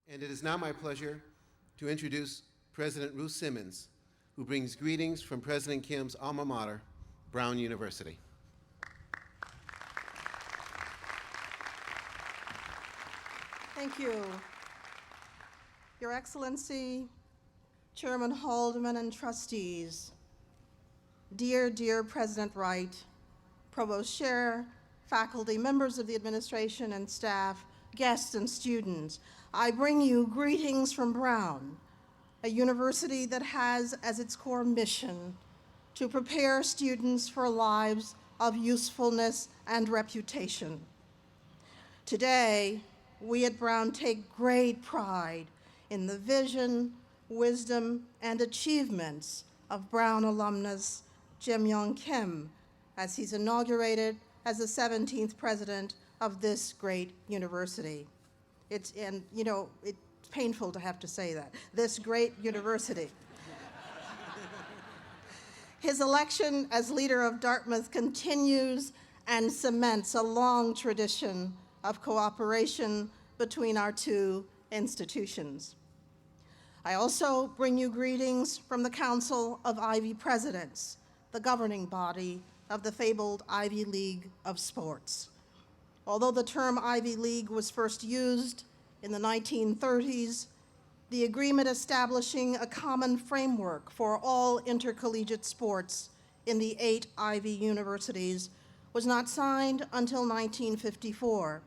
And it is now my pleasure to introduce President Ruth Simmons, who brings greetings from President Kim's alma mater, Brown University. Thank you. Your Excellency, Chairman Haldeman and trustees, dear President Wright, Provost Scher, faculty, members of the administration and staff, guests and students, I bring you greetings from Brown, a university that has as its core mission to prepare students for lives of usefulness and reputation. Today, we at Brown take great pride in the vision, wisdom, and achievements of Brown alumnus Jim Yong Kim as he's inaugurated as the 17th president of this great university. It's painful to have to say that, this great university. His election as leader of Dartmouth continues and cements a long tradition of cooperation between our two institutions. I also bring you greetings from the Council of Ivy Presidents, the governing body of the fabled Ivy League of sports. Although the term Ivy League was first used in the 1930s, the agreement establishing a common framework for all intercollegiate sports in the 8 Ivy universities was not signed until 1954.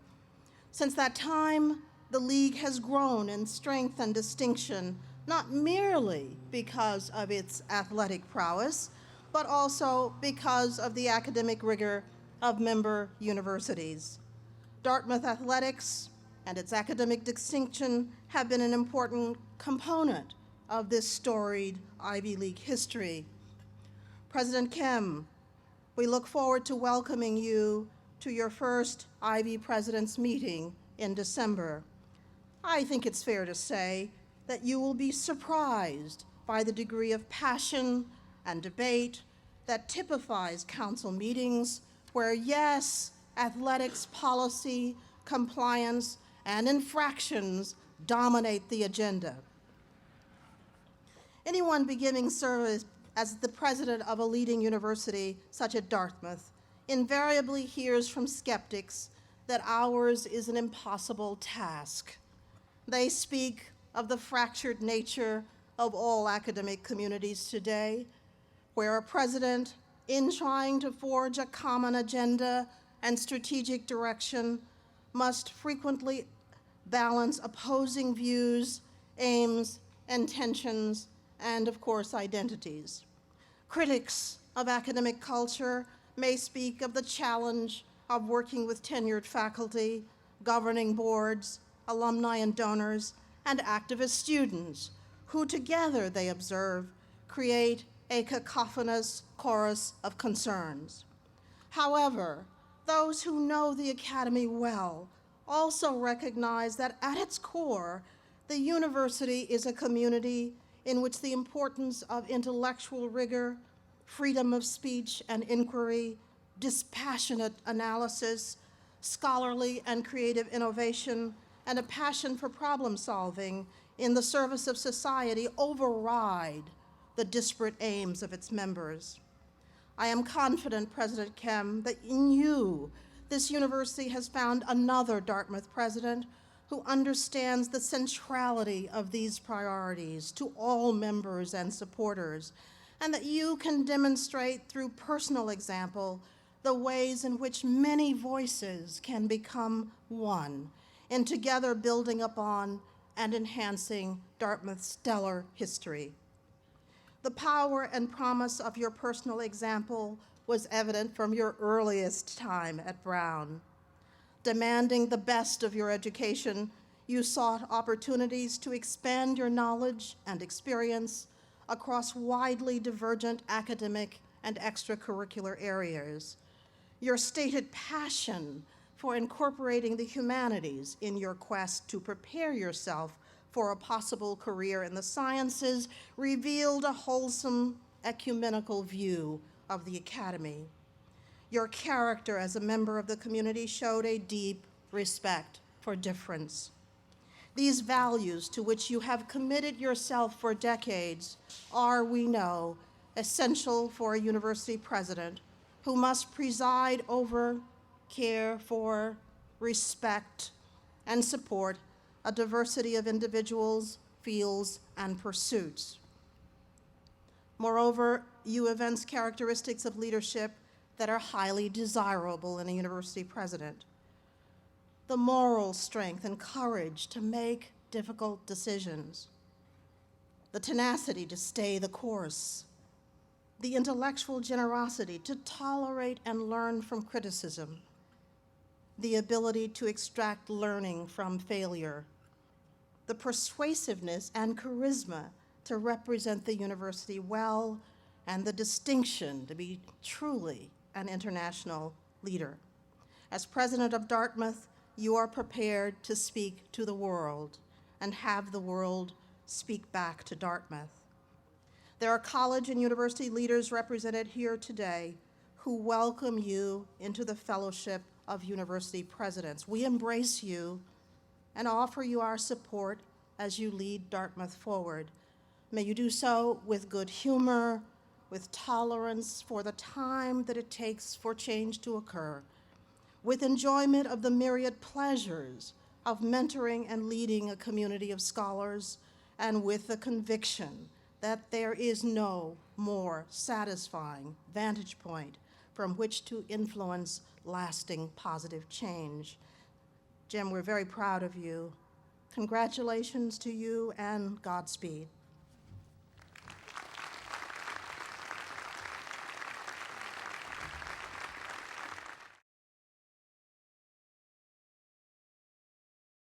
Since that time, the league has grown in strength and distinction, not merely because of its athletic prowess, but also because of the academic rigor of member universities. Dartmouth athletics and its academic distinction have been an important component of this storied Ivy League history. President Kim, we look forward to welcoming you to your first Ivy Presidents meeting in December. I think it's fair to say that you will be surprised by the degree of passion and debate that typifies council meetings where, yes, athletics policy, compliance, and infractions dominate the agenda. Anyone beginning service as the president of a leading university, such as Dartmouth, invariably hears from skeptics that ours is an impossible task. They speak of the fractured nature of all academic communities today, where a president, in trying to forge a common agenda and strategic direction, must frequently balance opposing views, aims, intentions, and of course, identities. Critics of academic culture may speak of the challenge of working with tenured faculty, governing boards, alumni and donors, and activist students, who together, they observe, create a cacophonous chorus of concerns. However, those who know the Academy well also recognize that at its core, the university is a community in which the importance of intellectual rigor, freedom of speech and inquiry, dispassionate analysis, scholarly and creative innovation, and a passion for problem solving in the service of society override the disparate aims of its members. I am confident, President Kim, that in you, this university has found another Dartmouth president who understands the centrality of these priorities to all members and supporters, and that you can demonstrate through personal example the ways in which many voices can become one, in together building upon and enhancing Dartmouth's stellar history. The power and promise of your personal example was evident from your earliest time at Brown. Demanding the best of your education, you sought opportunities to expand your knowledge and experience across widely divergent academic and extracurricular areas. Your stated passion for incorporating the humanities in your quest to prepare yourself for a possible career in the sciences revealed a wholesome ecumenical view of the Academy. Your character as a member of the community showed a deep respect for difference. These values to which you have committed yourself for decades are, we know, essential for a university president who must preside over, care for, respect, and support a diversity of individuals, fields, and pursuits. Moreover, you evince characteristics of leadership that are highly desirable in a university president. The moral strength and courage to make difficult decisions, the tenacity to stay the course, the intellectual generosity to tolerate and learn from criticism, the ability to extract learning from failure, the persuasiveness and charisma to represent the university well, and the distinction to be truly an international leader. As president of Dartmouth, you are prepared to speak to the world and have the world speak back to Dartmouth. There are college and university leaders represented here today who welcome you into the fellowship of university presidents. We embrace you and offer you our support as you lead Dartmouth forward. May you do so with good humor, with tolerance for the time that it takes for change to occur, with enjoyment of the myriad pleasures of mentoring and leading a community of scholars, and with the conviction that there is no more satisfying vantage point from which to influence lasting positive change. Jim, we're very proud of you. Congratulations to you and Godspeed.